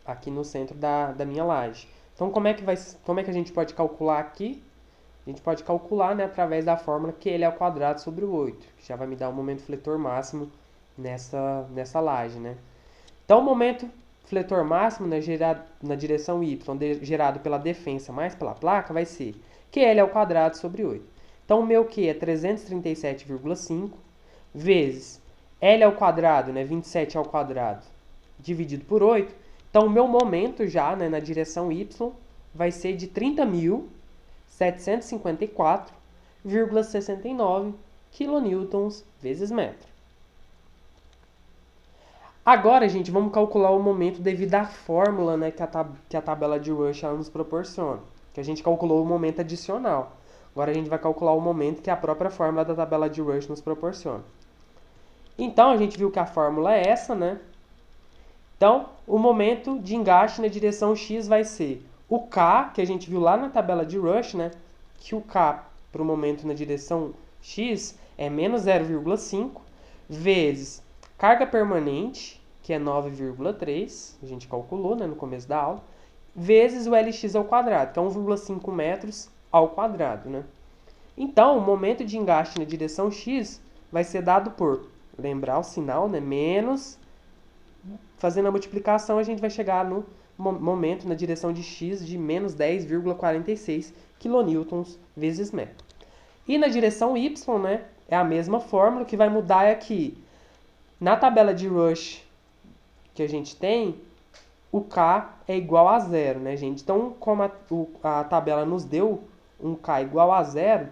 aqui no centro da minha laje. Então, como é que a gente pode calcular aqui? A gente pode calcular, né, através da fórmula QL ao quadrado sobre o 8, que já vai me dar o momento fletor máximo nessa laje, né? Então, o momento fletor máximo, né, gerado na direção Y, gerado pela defensa mais pela placa, vai ser QL ao quadrado sobre 8. Então, o meu Q é 337,5 vezes L ao quadrado, né, 27 ao quadrado, dividido por 8. Então, o meu momento já, né, na direção Y vai ser de 30.754,69 kN vezes metro. Agora, gente, vamos calcular o momento devido à fórmula, né, que a tabela de Rush ela nos proporciona. Que a gente calculou o momento adicional. Agora a gente vai calcular o momento que a própria fórmula da tabela de Rush nos proporciona. Então, a gente viu que a fórmula é essa, né? Então, o momento de engaste na direção X vai ser o K, que a gente viu lá na tabela de Rush, né? Que o K para o momento na direção X é menos 0,5, vezes carga permanente, que é 9,3, a gente calculou, né, no começo da aula, vezes o Lx ao quadrado, que é 1,5 metros ao quadrado, né? Então, o momento de engaste na direção X vai ser dado por, lembrar o sinal, né, menos, fazendo a multiplicação, a gente vai chegar no momento na direção de X de menos 10,46 kN vezes metro. E na direção Y, né, é a mesma fórmula, que vai mudar é que na tabela de Rush que a gente tem, o K é igual a zero, né, gente? Então, como a tabela nos deu um K igual a zero,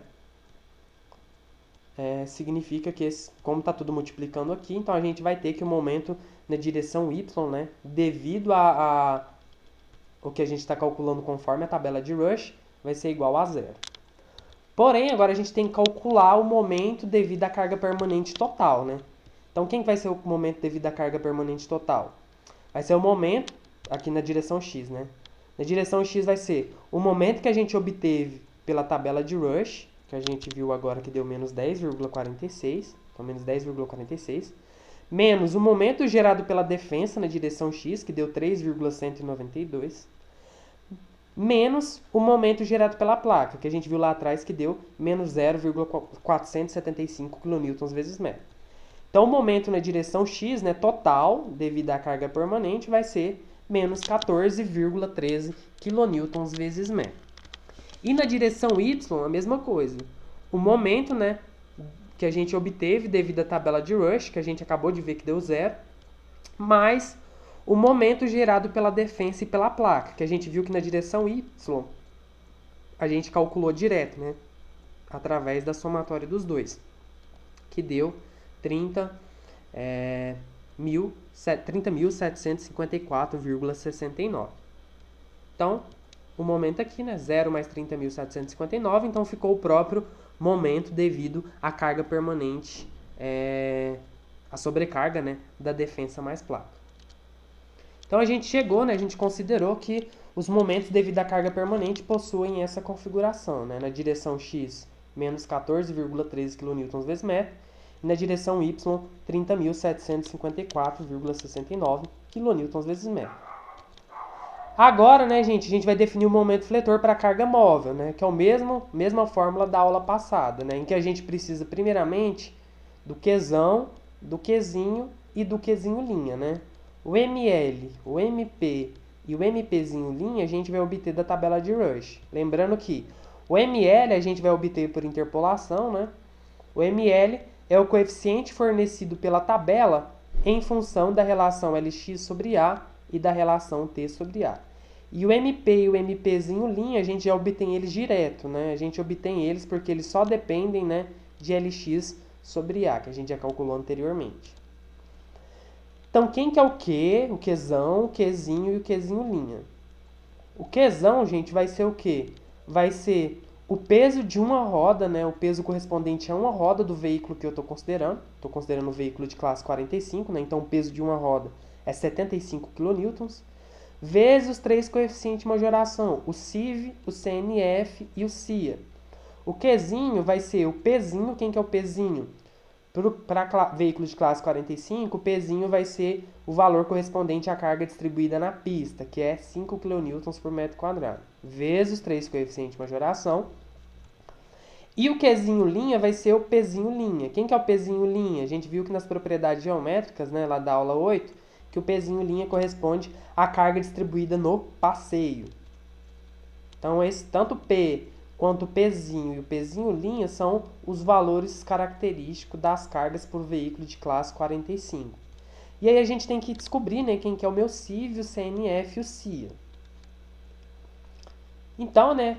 significa que, como está tudo multiplicando aqui, então a gente vai ter que o momento na direção Y, né, devido o que a gente está calculando conforme a tabela de Rush, vai ser igual a zero. Porém, agora a gente tem que calcular o momento devido à carga permanente total, né? Então, quem vai ser o momento devido à carga permanente total? Vai ser o momento, aqui na direção X, né? Na direção X vai ser o momento que a gente obteve pela tabela de Rush, que a gente viu agora que deu menos 10,46, então menos 10,46, menos o momento gerado pela defensa na direção X, que deu 3,192, menos o momento gerado pela placa, que a gente viu lá atrás que deu menos 0,475 kN vezes metro. Então, o momento na direção X, né, total, devido à carga permanente, vai ser menos 14,13 kN vezes metro. E na direção y, a mesma coisa. O momento, né, que a gente obteve devido à tabela de Rush, que a gente acabou de ver que deu 0, mais o momento gerado pela defensa e pela placa, que a gente viu que na direção y a gente calculou direto, né, através da somatória dos dois, que deu 30.754,69. Então, o momento aqui, né, 0 mais 30.759, então ficou o próprio momento devido à carga permanente, a sobrecarga, né, da defensa mais placa. Então a gente chegou, né, a gente considerou que os momentos devido à carga permanente possuem essa configuração, né, na direção x, menos 14,13 kN vezes metro, e na direção y, 30.754,69 kN vezes metro. Agora, né, gente, a gente vai definir o momento fletor para a carga móvel, né, que é a mesma fórmula da aula passada, né, em que a gente precisa, primeiramente, do Qzão, do Qzinho e do Qzinho linha, né. O ML, o MP e o MPzinho linha a gente vai obter da tabela de Rush. Lembrando que o ML a gente vai obter por interpolação, né? O ML é o coeficiente fornecido pela tabela em função da relação Lx sobre A e da relação T sobre A. E o MP e o MPzinho linha a gente já obtém eles direto, né? A gente obtém eles porque eles só dependem, né, de Lx sobre A, que a gente já calculou anteriormente. Então, quem que é o Q? O Qzão, o Qzinho e o Qzinho linha. O Qzão, gente, vai ser o quê? Vai ser o peso de uma roda, né? O peso correspondente a uma roda do veículo que eu estou considerando. Estou considerando o veículo de classe 45, né? Então, o peso de uma roda é 75 kN, vezes os três coeficientes de majoração, o CIV, o CNF e o CIA. O Qzinho vai ser o Pzinho. Quem que é o Pzinho? Para veículo de classe 45, o Pzinho vai ser o valor correspondente à carga distribuída na pista, que é 5 kN por metro quadrado, vezes os três coeficientes de majoração. E o Qzinho linha vai ser o Pzinho linha. Quem que é o Pzinho linha? A gente viu que nas propriedades geométricas, né, lá da aula 8, que o Pzinho linha corresponde à carga distribuída no passeio. Então, tanto P quanto o Pzinho e o Pzinho linha são os valores característicos das cargas por veículo de classe 45. E aí a gente tem que descobrir, né, quem que é o meu CIV, o CNF e o CIA. Então, né,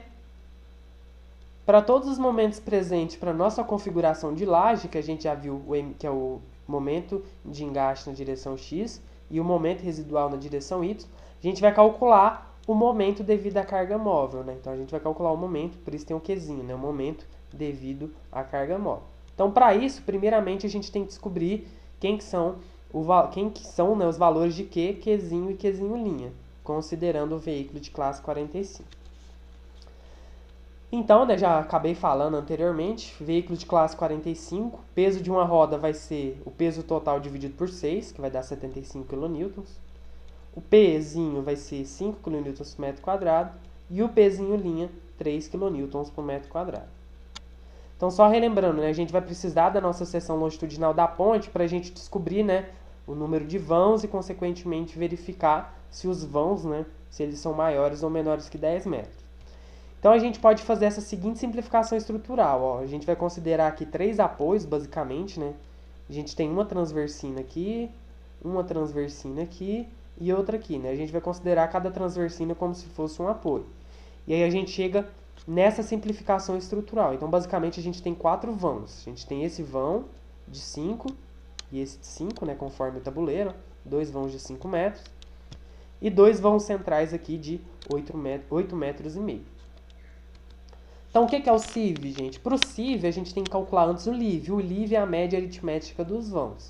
para todos os momentos presentes para a nossa configuração de laje, que a gente já viu, que é o momento de engaste na direção X e o momento residual na direção Y, a gente vai calcular o momento devido à carga móvel, né? Então, a gente vai calcular o momento, por isso tem o Qzinho, né? O momento devido à carga móvel. Então, para isso, primeiramente, a gente tem que descobrir quem que são, né, os valores de Q, Qzinho e Qzinho linha, considerando o veículo de classe 45. Então, né, já acabei falando anteriormente, veículo de classe 45, peso de uma roda vai ser o peso total dividido por 6, que vai dar 75 kN. O Pzinho vai ser 5 kN por metro quadrado e o Pzinho linha 3 kN por metro quadrado. Então, só relembrando, né, a gente vai precisar da nossa seção longitudinal da ponte para a gente descobrir, né, o número de vãos e, consequentemente, verificar se os vãos, né, se eles são maiores ou menores que 10 metros. Então, a gente pode fazer essa seguinte simplificação estrutural. Ó. A gente vai considerar aqui 3 apoios, basicamente, né? A gente tem uma transversina aqui e outra aqui, né? A gente vai considerar cada transversina como se fosse um apoio. E aí a gente chega nessa simplificação estrutural. Então, basicamente, a gente tem 4 vãos. A gente tem esse vão de 5 e esse de 5, né? Conforme o tabuleiro. 2 vãos de 5 metros. E 2 vãos centrais aqui de 8 metros e meio. Então, o que é o CIV, gente? Para o CIV, a gente tem que calcular antes o LIV. O LIV é a média aritmética dos vãos.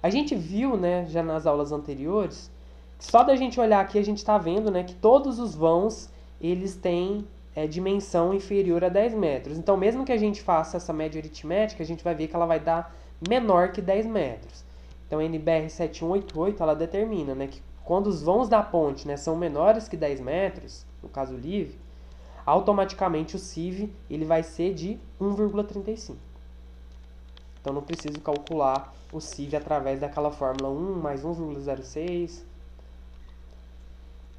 A gente viu, né, já nas aulas anteriores, que só da gente olhar aqui a gente está vendo, né, que todos os vãos eles têm dimensão inferior a 10 metros. Então, mesmo que a gente faça essa média aritmética, a gente vai ver que ela vai dar menor que 10 metros. Então, a NBR 7188 ela determina, né, que quando os vãos da ponte, né, são menores que 10 metros, no caso o LIV, automaticamente o CIV ele vai ser de 1,35. Então, não preciso calcular o CIV através daquela fórmula 1 mais 1,06.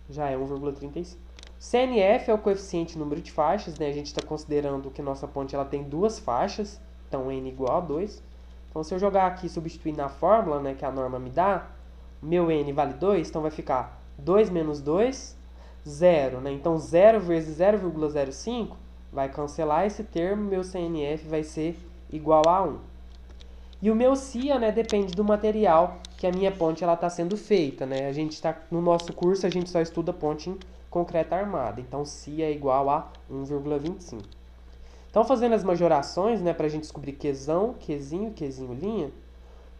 já é 1,35. CNF é o coeficiente número de faixas, né? A gente está considerando que nossa ponte ela tem duas faixas, então n igual a 2. Então, se eu jogar aqui e substituir na fórmula, né, que a norma me dá, meu n vale 2, então vai ficar 2 menos 2, 0. Né? Então, 0 vezes 0,05 vai cancelar esse termo, meu CNF vai ser igual a 1. E o meu CIA, né, depende do material que a minha ponte está sendo feita. Né? A gente tá, no nosso curso, a gente só estuda ponte em concreto armado. Então, CIA é igual a 1,25. Então, fazendo as majorações, né, para a gente descobrir Qzão, Qzinho, Qzinho linha,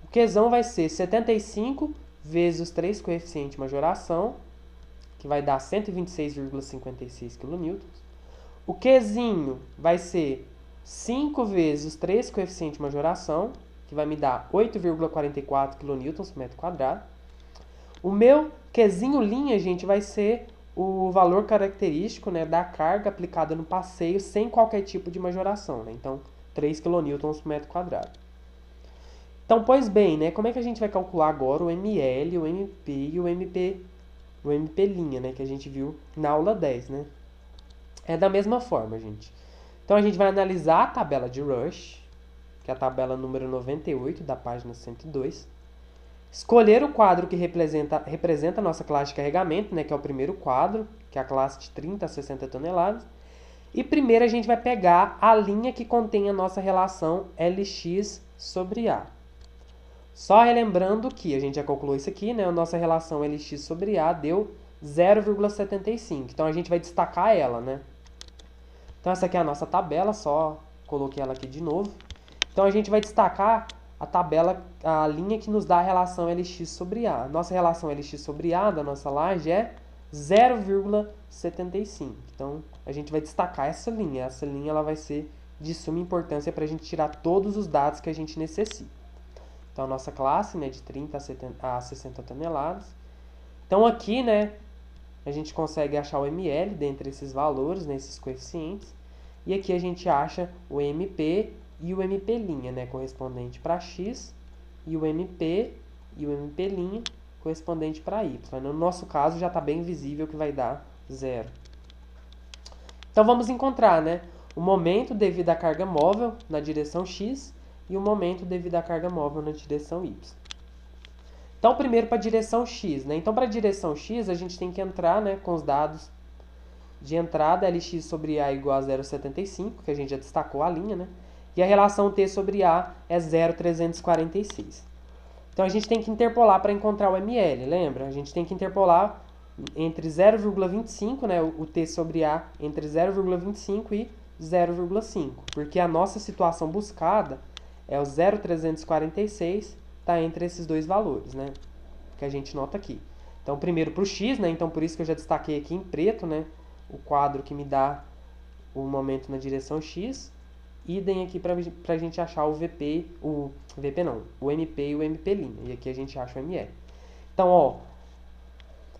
o Qzão vai ser 75 vezes os 3 coeficientes de majoração, que vai dar 126,56 kN. O Qzinho vai ser 5 vezes os 3 coeficientes de majoração, que vai me dar 8,44 kN por metro quadrado. O meu Qzinho linha, gente, vai ser o valor característico, né, da carga aplicada no passeio sem qualquer tipo de majoração. Né? Então, 3 kN por metro quadrado. Então, pois bem, né, como é que a gente vai calcular agora o ML, o MP e o MP', né, que a gente viu na aula 10, né? É da mesma forma, gente. Então, a gente vai analisar a tabela de Rush, que é a tabela número 98 da página 102. Escolher o quadro que representa a nossa classe de carregamento, né, que é o primeiro quadro, que é a classe de 30 a 60 toneladas. E primeiro a gente vai pegar a linha que contém a nossa relação Lx sobre A. Só relembrando que a gente já calculou isso aqui, né, a nossa relação Lx sobre A deu 0,75. Então a gente vai destacar ela, né? Então essa aqui é a nossa tabela, só coloquei ela aqui de novo. Então a gente vai destacar a tabela, a linha que nos dá a relação Lx sobre A. Nossa relação Lx sobre A da nossa laje é 0,75. Então, a gente vai destacar essa linha. Essa linha ela vai ser de suma importância para a gente tirar todos os dados que a gente necessita. Então, a nossa classe, né, de 30 a 60 toneladas. Então, aqui, né, a gente consegue achar o ML dentre esses valores, né, esses coeficientes. E aqui a gente acha o MP e o MP', né, correspondente para X, e o MP e o MP' correspondente para Y. No nosso caso, já está bem visível que vai dar 0. Então, vamos encontrar, né, o momento devido à carga móvel na direção X e o momento devido à carga móvel na direção Y. Então, primeiro para a direção X. Né? Então, para a direção X, a gente tem que entrar, né, com os dados de entrada, Lx sobre A igual a 0,75, que a gente já destacou a linha, né? E a relação T sobre A é 0,346. Então, a gente tem que interpolar para encontrar o ML, lembra? A gente tem que interpolar entre 0,25, né, o T sobre A, entre 0,25 e 0,5, porque a nossa situação buscada é o 0,346, está entre esses dois valores, né, que a gente nota aqui. Então, primeiro para o X, né, então por isso que eu já destaquei aqui em preto, né, o quadro que me dá o momento na direção X, idem aqui para a gente achar o VP, o MP e o MP', e aqui a gente acha o ML. Então, ó,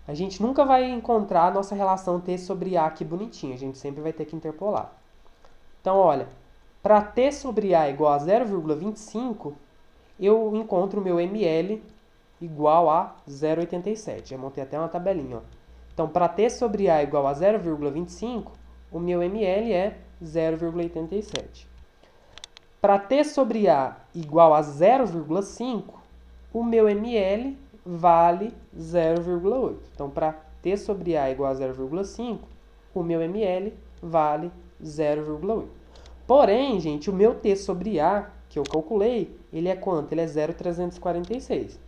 a gente nunca vai encontrar a nossa relação T sobre A aqui bonitinha, a gente sempre vai ter que interpolar. Então, olha, para T sobre A igual a 0,25, eu encontro o meu ML igual a 0,87. Já montei até uma tabelinha, ó. Então, para T sobre A igual a 0,25, o meu ML é 0,87. Para T sobre A igual a 0,5, o meu ML vale 0,8. Então, para T sobre A igual a 0,5, o meu ML vale 0,8. Porém, gente, o meu T sobre A, que eu calculei, ele é quanto? Ele é 0,346.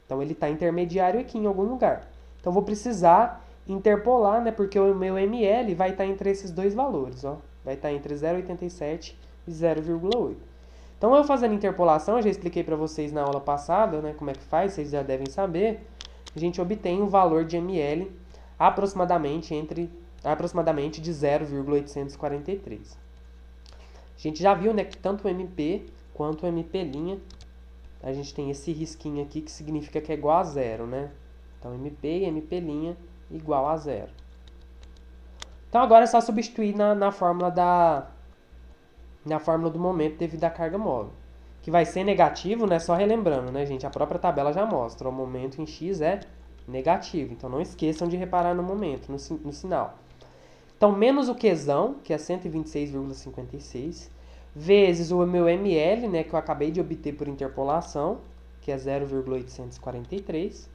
Então, ele está intermediário aqui em algum lugar. Então, vou precisar interpolar, né? Porque o meu ML vai estar entre esses dois valores, ó. Vai estar entre 0,87 e 0,8. Então, eu fazendo interpolação, eu já expliquei para vocês na aula passada, né? Como é que faz, vocês já devem saber. A gente obtém um valor de ML aproximadamente de 0,843. A gente já viu, né, que tanto o MP quanto o MP', a gente tem esse risquinho aqui que significa que é igual a 0, né? Então, MP e MP' igual a 0. Então, agora é só substituir na fórmula do momento devido à carga móvel, que vai ser negativo, né? Só relembrando, né, gente? A própria tabela já mostra. O momento em X é negativo. Então, não esqueçam de reparar no momento, no sinal. Então, menos o Qzão, que é 126,56, vezes o meu ml, né, que eu acabei de obter por interpolação, que é 0,843,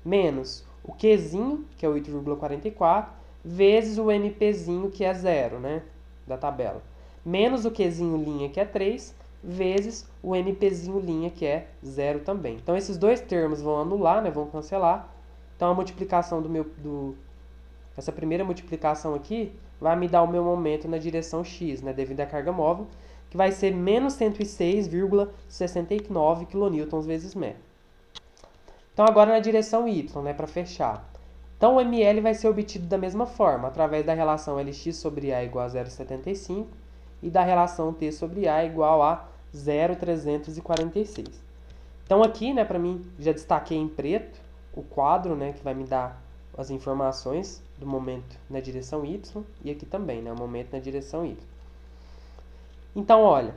menos o Qzinho, que é 8,44, vezes o MPzinho, que é 0, né, da tabela. Menos o Qzinho linha, que é 3, vezes o MPzinho linha, que é 0 também. Então, esses dois termos vão anular, né, vão cancelar. Então, a multiplicação essa primeira multiplicação aqui vai me dar o meu momento na direção x, né, devido à carga móvel, que vai ser menos 106,69 kN vezes metro. Então, agora na direção y, né, para fechar. Então, o ml vai ser obtido da mesma forma, através da relação Lx sobre A igual a 0,75 e da relação T sobre A igual a 0,346. Então, aqui, né, para mim, já destaquei em preto o quadro, né, que vai me dar as informações do momento na direção y, e aqui também, né, o momento na direção y. Então, olha,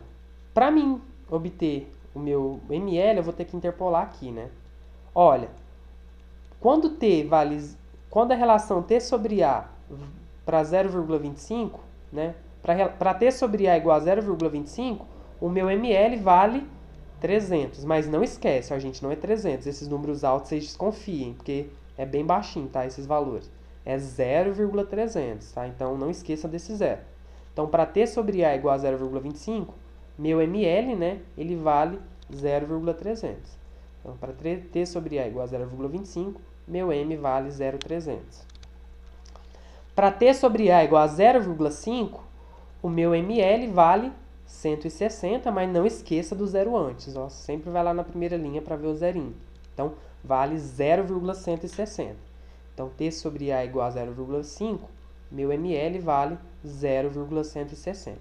para mim obter o meu ml, eu vou ter que interpolar aqui, né? Olha, quando a relação T sobre A para 0,25, né? Para T sobre A igual a 0,25, o meu ml vale 300, mas não esquece, ó, gente, não é 300. Esses números altos vocês desconfiem, porque é bem baixinho, tá? Esses valores. É 0,300, tá? Então, não esqueça desse zero. Então, para T sobre A igual a 0,25, meu ml, né, ele vale 0,300. Então, para T sobre A igual a 0,25, meu m vale 0,300. Para T sobre A igual a 0,5, o meu ml vale 160, mas não esqueça do zero antes. Ó. Sempre vai lá na primeira linha para ver o zerinho. Então, vale 0,160. Então, T sobre A igual a 0,5, meu ml vale 0,160.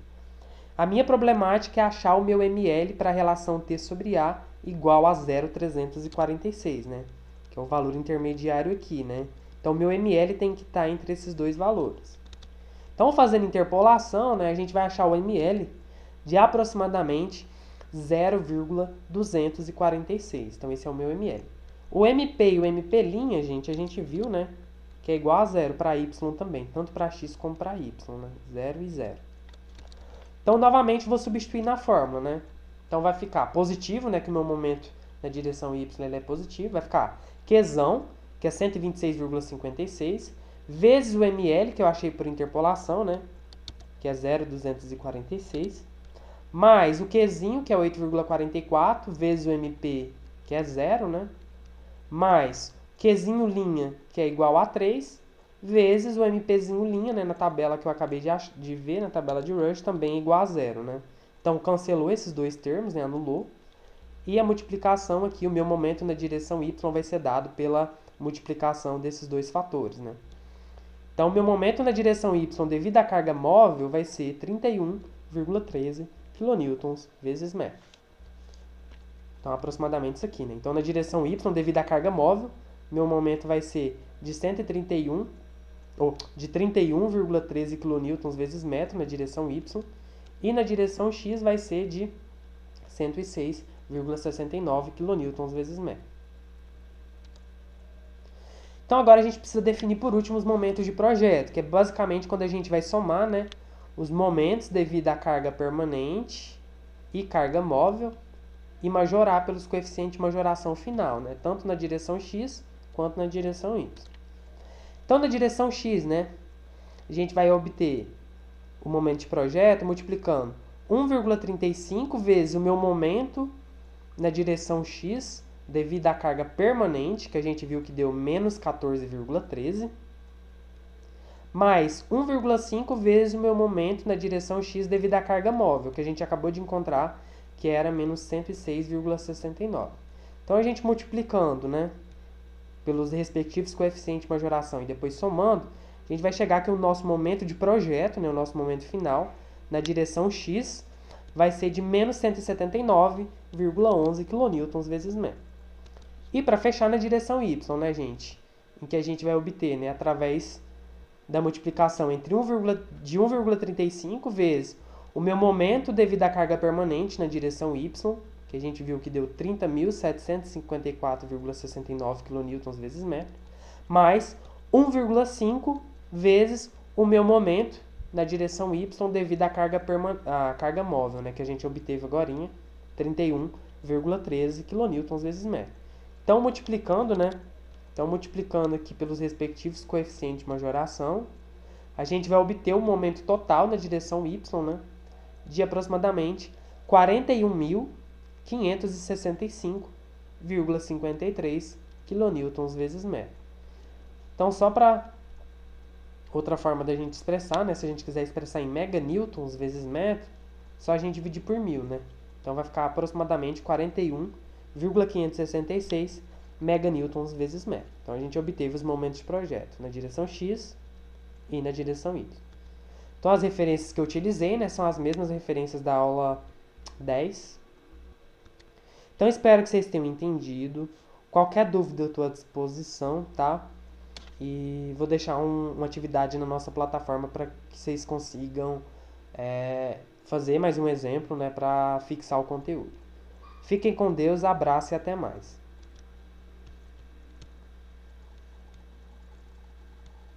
A minha problemática é achar o meu ml para a relação T sobre A igual a 0,346, né? Que é o valor intermediário aqui, né? Então, meu ml tem que estar entre esses dois valores. Então, fazendo interpolação, né, a gente vai achar o ml de aproximadamente 0,246. Então, esse é o meu ml. O MP e o MP', gente, a gente viu, né, que é igual a zero para y também, tanto para x como para y, né? 0 e 0. Então, novamente, vou substituir na fórmula, né? Então, vai ficar positivo, né, que o meu momento na direção y ele é positivo, vai ficar Qzão, que é 126,56, vezes o ml, que eu achei por interpolação, né, que é 0,246, mais o Qzinho, que é 8,44, vezes o MP, que é 0, né, mais Qzinho linha, que é igual a 3, vezes o MPzinho linha, né, na tabela que eu acabei de ver, na tabela de Rush, também é igual a 0, né. Então, cancelou esses dois termos, né, anulou. E a multiplicação aqui, o meu momento na direção y vai ser dado pela multiplicação desses dois fatores, né. Então, o meu momento na direção y devido à carga móvel vai ser 31,13 kN vezes metro. Então, aproximadamente isso aqui, né? Então, na direção y, devido à carga móvel, meu momento vai ser de 31,13 kN vezes metro na direção y, e na direção x vai ser de 106,69 kN vezes metro. Então, agora a gente precisa definir, por último, os momentos de projeto, que é basicamente quando a gente vai somar, né, os momentos devido à carga permanente e carga móvel e majorar pelos coeficientes de majoração final, né, tanto na direção x quanto na direção y. Então, na direção x, né, a gente vai obter o momento de projeto multiplicando 1,35 vezes o meu momento na direção x devido à carga permanente, que a gente viu que deu menos 14,13, mais 1,5 vezes o meu momento na direção x devido à carga móvel, que a gente acabou de encontrar, que era menos 106,69. Então, a gente multiplicando, né, pelos respectivos coeficientes de majoração e depois somando, a gente vai chegar que o nosso momento de projeto, né, o nosso momento final, na direção x, vai ser de menos 179,11 kN vezes metro. E para fechar na direção y, né, gente? Em que a gente vai obter, né, através da multiplicação entre de 1,35 vezes o meu momento devido à carga permanente na direção y, que a gente viu que deu 30.754,69 kN vezes metro, mais 1,5 vezes o meu momento na direção y devido à carga móvel, né, que a gente obteve agora, 31,13 kN vezes metro. Então, multiplicando, né? Então, multiplicando aqui pelos respectivos coeficientes de majoração, a gente vai obter o momento total na direção y, né, de aproximadamente 41.565,53 kN vezes metro. Então, só para outra forma da gente expressar, né, se a gente quiser expressar em meganewtons vezes metro, só a gente dividir por 1000, né? Então, vai ficar aproximadamente 41,566 meganewtons vezes metro. Então, a gente obteve os momentos de projeto na direção x e na direção y. Então, as referências que eu utilizei, né, são as mesmas referências da aula 10. Então, espero que vocês tenham entendido. Qualquer dúvida eu estou à disposição, tá? E vou deixar uma atividade na nossa plataforma para que vocês consigam fazer mais um exemplo, né, para fixar o conteúdo. Fiquem com Deus, abraço e até mais.